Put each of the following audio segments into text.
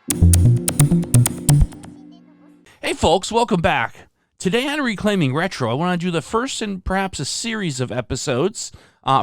Hey folks, welcome back. Today on Reclaiming Retro, I want to do the first in perhaps a series of episodes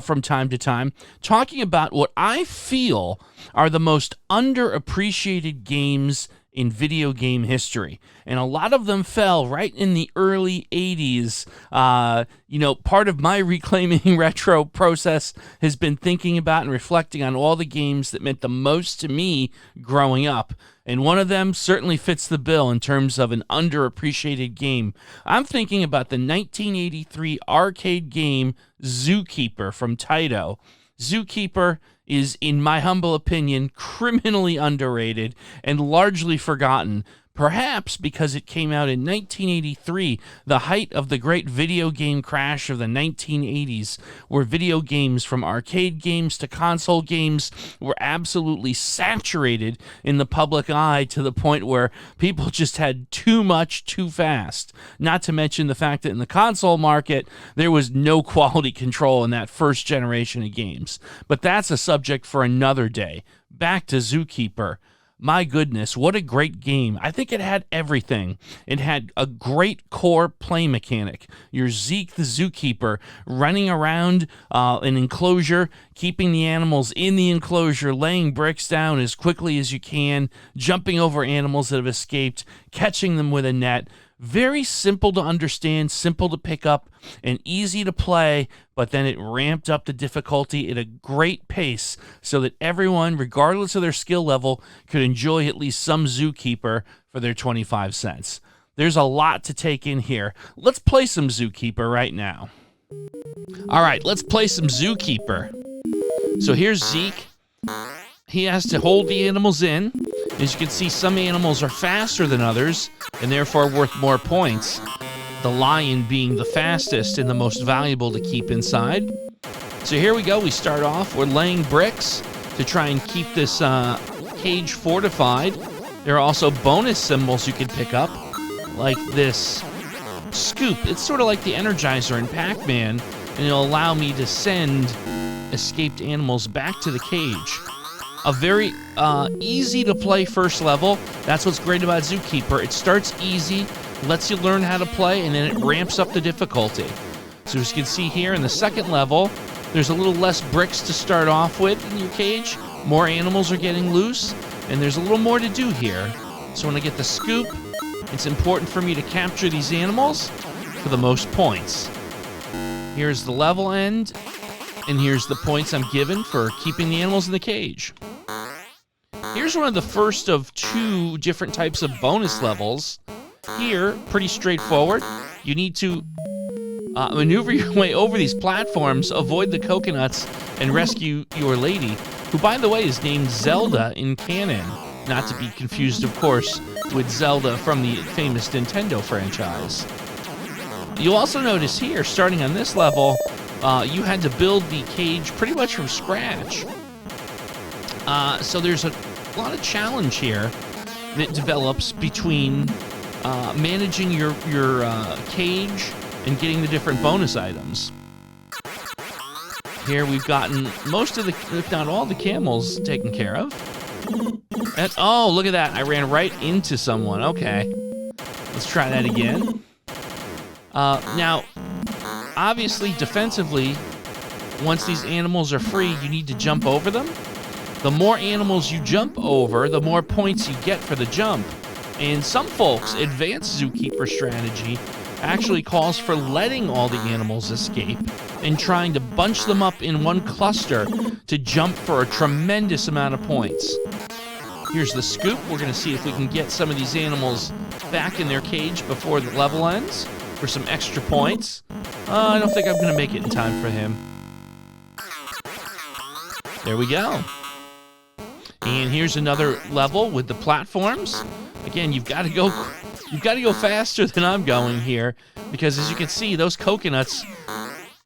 from time to time, talking about what I feel are the most underappreciated games in video game history. And a lot of them fell right in the early 80s. Part of my Reclaiming Retro process has been thinking about and reflecting on all the games that meant the most to me growing up. And one of them certainly fits the bill in terms of an underappreciated game. I'm thinking about the 1983 arcade game Zookeeper from Taito. Zookeeper is, in my humble opinion, criminally underrated and largely forgotten, perhaps because it came out in 1983, the height of the great video game crash of the 1980s, where video games from arcade games to console games were absolutely saturated in the public eye to the point where people just had too much too fast. Not to mention the fact that in the console market, there was no quality control in that first generation of games. But that's a subject for another day. Back to Zookeeper. My goodness, what a great game. I think it had everything. It had a great core play mechanic. You're Zeke the Zookeeper running around an enclosure, keeping the animals in the enclosure, laying bricks down as quickly as you can, jumping over animals that have escaped, catching them with a net. Very simple to understand, simple to pick up, and easy to play, but then it ramped up the difficulty at a great pace so that everyone, regardless of their skill level, could enjoy at least some Zookeeper for their 25 cents. There's a lot to take in here. Let's play some Zookeeper right now. All right, let's play some Zookeeper. So here's Zeke. He has to hold the animals in. As you can see, some animals are faster than others and therefore worth more points. The lion being the fastest and the most valuable to keep inside. So here we go. We start off. We're laying bricks to try and keep this cage fortified. There are also bonus symbols you can pick up, like this scoop. It's sort of like the Energizer in Pac-Man, and it'll allow me to send escaped animals back to the cage. A very easy to play first level. That's what's great about Zookeeper. It starts easy, lets you learn how to play, and then it ramps up the difficulty. So as you can see here in the second level, there's a little less bricks to start off with in your cage. More animals are getting loose, and there's a little more to do here. So when I get the scoop, it's important for me to capture these animals for the most points. Here's the level end, and here's the points I'm given for keeping the animals in the cage. Here's one of the first of two different types of bonus levels. Here, pretty straightforward. You need to maneuver your way over these platforms, avoid the coconuts, and rescue your lady, who, by the way, is named Zelda in canon. Not to be confused, of course, with Zelda from the famous Nintendo franchise. You'll also notice here, starting on this level, you had to build the cage pretty much from scratch. So there's a lot of challenge here that develops between managing your cage and getting the different bonus items. Here we've gotten most of the, if not all the camels taken care of. And, oh, look at that. I ran right into someone. Okay. Let's try that again. Now, obviously, defensively, once these animals are free, you need to jump over them. The more animals you jump over, the more points you get for the jump. And some folks' advanced Zookeeper strategy actually calls for letting all the animals escape and trying to bunch them up in one cluster to jump for a tremendous amount of points. Here's the scoop. We're going to see if we can get some of these animals back in their cage before the level ends for some extra points. I don't think I'm going to make it in time for him. There we go. And here's another level with the platforms. Again, you've got to go faster than I'm going here, because as you can see, those coconuts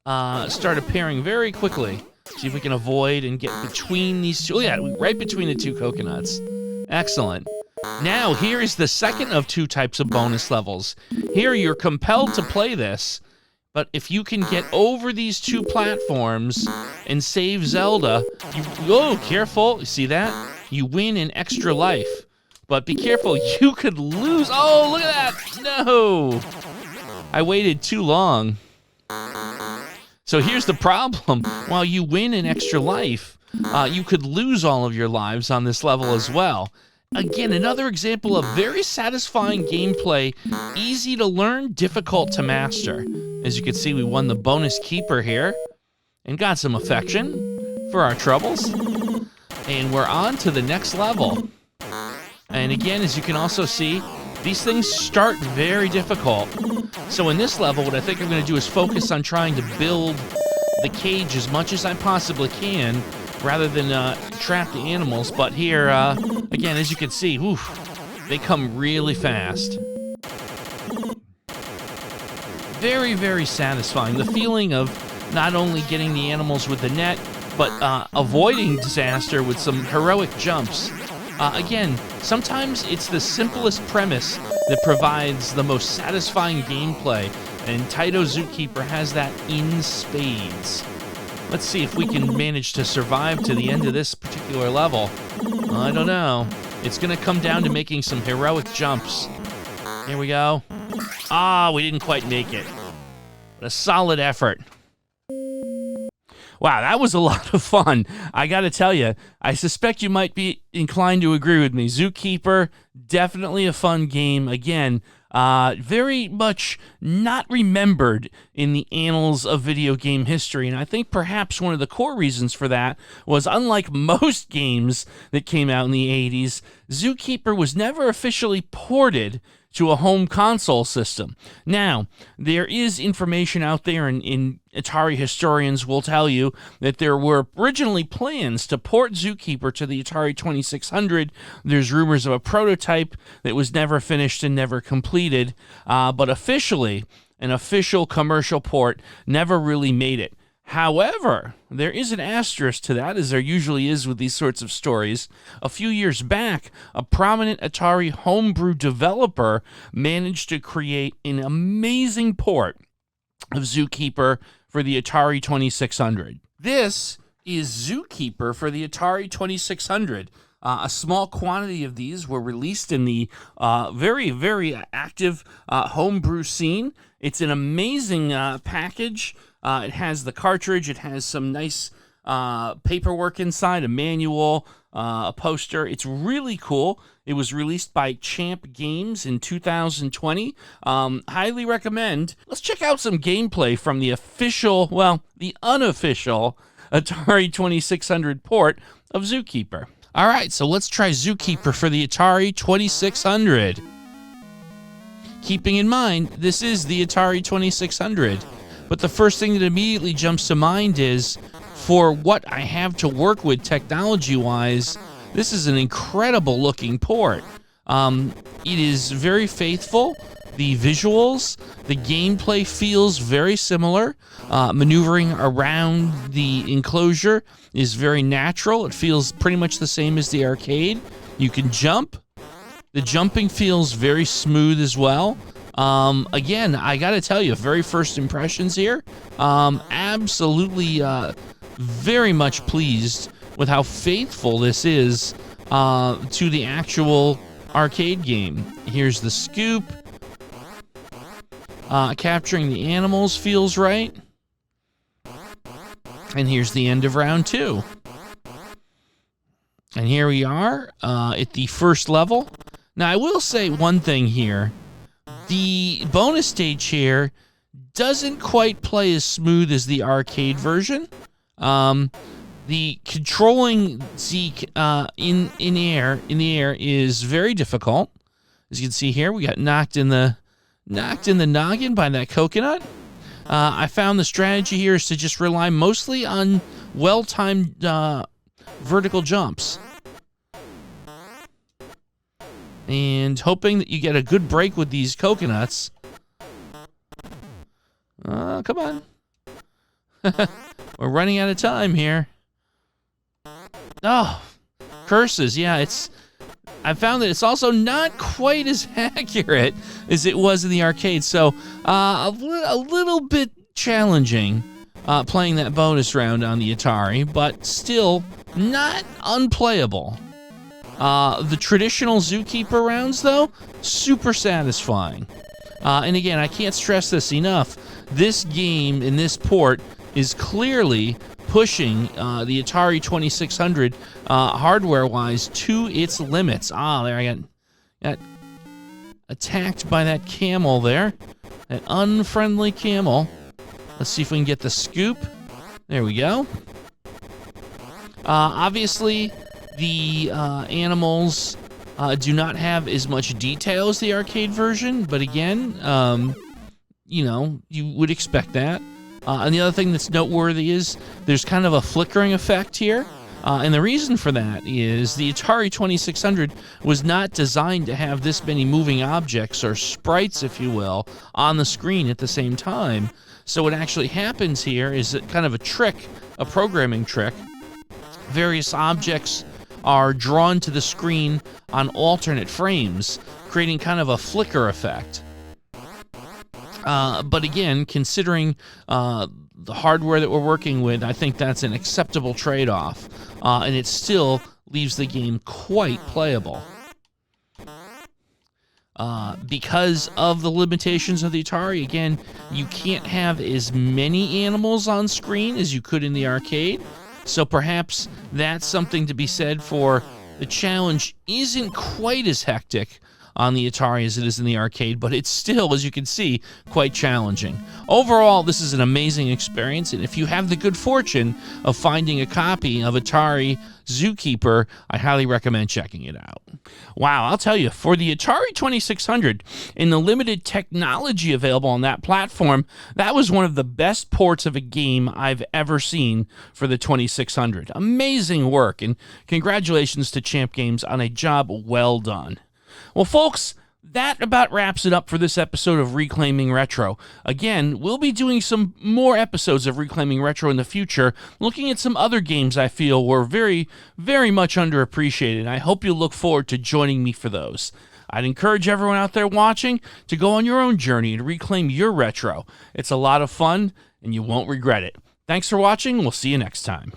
start appearing very quickly. See if we can avoid and get between these two. Oh yeah, right between the two coconuts. Excellent. Now, here is the second of two types of bonus levels. Here, you're compelled to play this, but if you can get over these two platforms and save Zelda, oh, careful, you see that? You win an extra life. But be careful, you could lose. Oh, look at that. No. I waited too long. So here's the problem. While you win an extra life, you could lose all of your lives on this level as well. Again, another example of very satisfying gameplay, easy to learn, difficult to master. As you can see, we won the bonus keeper here and got some affection for our troubles. And we're on to the next level. And again, as you can also see, these things start very difficult. So in this level, what I think I'm going to do is focus on trying to build the cage as much as I possibly can, rather than trap the animals. But here, again, as you can see, they come really fast. Very, very satisfying. The feeling of not only getting the animals with the net, but avoiding disaster with some heroic jumps. Again, sometimes it's the simplest premise that provides the most satisfying gameplay, and Taito Zookeeper has that in spades. Let's see if we can manage to survive to the end of this particular level. I don't know. It's going to come down to making some heroic jumps. Here we go. We didn't quite make it. But a solid effort. Wow, that was a lot of fun. I got to tell you, I suspect you might be inclined to agree with me. Zookeeper, definitely a fun game. Again, very much not remembered in the annals of video game history. And I think perhaps one of the core reasons for that was, unlike most games that came out in the 80s, Zookeeper was never officially ported to a home console system. Now, there is information out there, and Atari historians will tell you that there were originally plans to port Zookeeper to the Atari 2600. There's rumors of a prototype that was never finished and never completed, but officially, an official commercial port never really made it. However, there is an asterisk to that, as there usually is with these sorts of stories. A few years back, a prominent Atari homebrew developer managed to create an amazing port of Zookeeper for the Atari 2600. This is Zookeeper for the Atari 2600. A small quantity of these were released in the very, very active homebrew scene. It's an amazing package. It has the cartridge. It has some nice paperwork inside, a manual, a poster. It's really cool. It was released by Champ Games in 2020. Highly recommend. Let's check out some gameplay from the official, well, the unofficial Atari 2600 port of Zookeeper. All right, so let's try Zookeeper for the Atari 2600. Keeping in mind, this is the Atari 2600. But the first thing that immediately jumps to mind is, for what I have to work with technology-wise, this is an incredible looking port. It is very faithful. The visuals, the gameplay feels very similar. Maneuvering around the enclosure is very natural. It feels pretty much the same as the arcade. You can jump. The jumping feels very smooth as well. Again, I gotta tell you, very first impressions here, absolutely very much pleased with how faithful this is to the actual arcade game. Here's the scoop. Capturing the animals feels right. And here's the end of round 2. And here we are at the first level. Now, I will say one thing here. The bonus stage here doesn't quite play as smooth as the arcade version. The controlling Zeke in the air is very difficult. As you can see here, we got knocked in the noggin by that coconut. I found the strategy here is to just rely mostly on well-timed vertical jumps. And hoping that you get a good break with these coconuts. Come on. We're running out of time here. Oh, curses. Yeah, I found that it's also not quite as accurate as it was in the arcade. So a little bit challenging playing that bonus round on the Atari, but still not unplayable. The traditional Zookeeper rounds, though, super satisfying. And again, I can't stress this enough. This game in this port is clearly pushing the Atari 2600 hardware-wise to its limits. There I got attacked by that camel there, that unfriendly camel. Let's see if we can get the scoop. There we go. Obviously, the animals do not have as much detail as the arcade version, but again, you would expect that. And the other thing that's noteworthy is there's kind of a flickering effect here. And the reason for that is the Atari 2600 was not designed to have this many moving objects, or sprites, if you will, on the screen at the same time. So what actually happens here is kind of a trick, a programming trick. Various objects are drawn to the screen on alternate frames, creating kind of a flicker effect. But again, considering the hardware that we're working with, I think that's an acceptable trade-off, and it still leaves the game quite playable. Because of the limitations of the Atari, again, you can't have as many animals on screen as you could in the arcade, so perhaps that's something to be said for the challenge isn't quite as hectic on the Atari as it is in the arcade, but it's still, as you can see, quite challenging. Overall, this is an amazing experience, and if you have the good fortune of finding a copy of Atari Zookeeper, I highly recommend checking it out. Wow, I'll tell you, for the Atari 2600 and the limited technology available on that platform, that was one of the best ports of a game I've ever seen for the 2600. Amazing work, and congratulations to Champ Games on a job well done. Well, folks, that about wraps it up for this episode of Reclaiming Retro. Again, we'll be doing some more episodes of Reclaiming Retro in the future, looking at some other games I feel were very, very much underappreciated. I hope you'll look forward to joining me for those. I'd encourage everyone out there watching to go on your own journey and reclaim your retro. It's a lot of fun, and you won't regret it. Thanks for watching. We'll see you next time.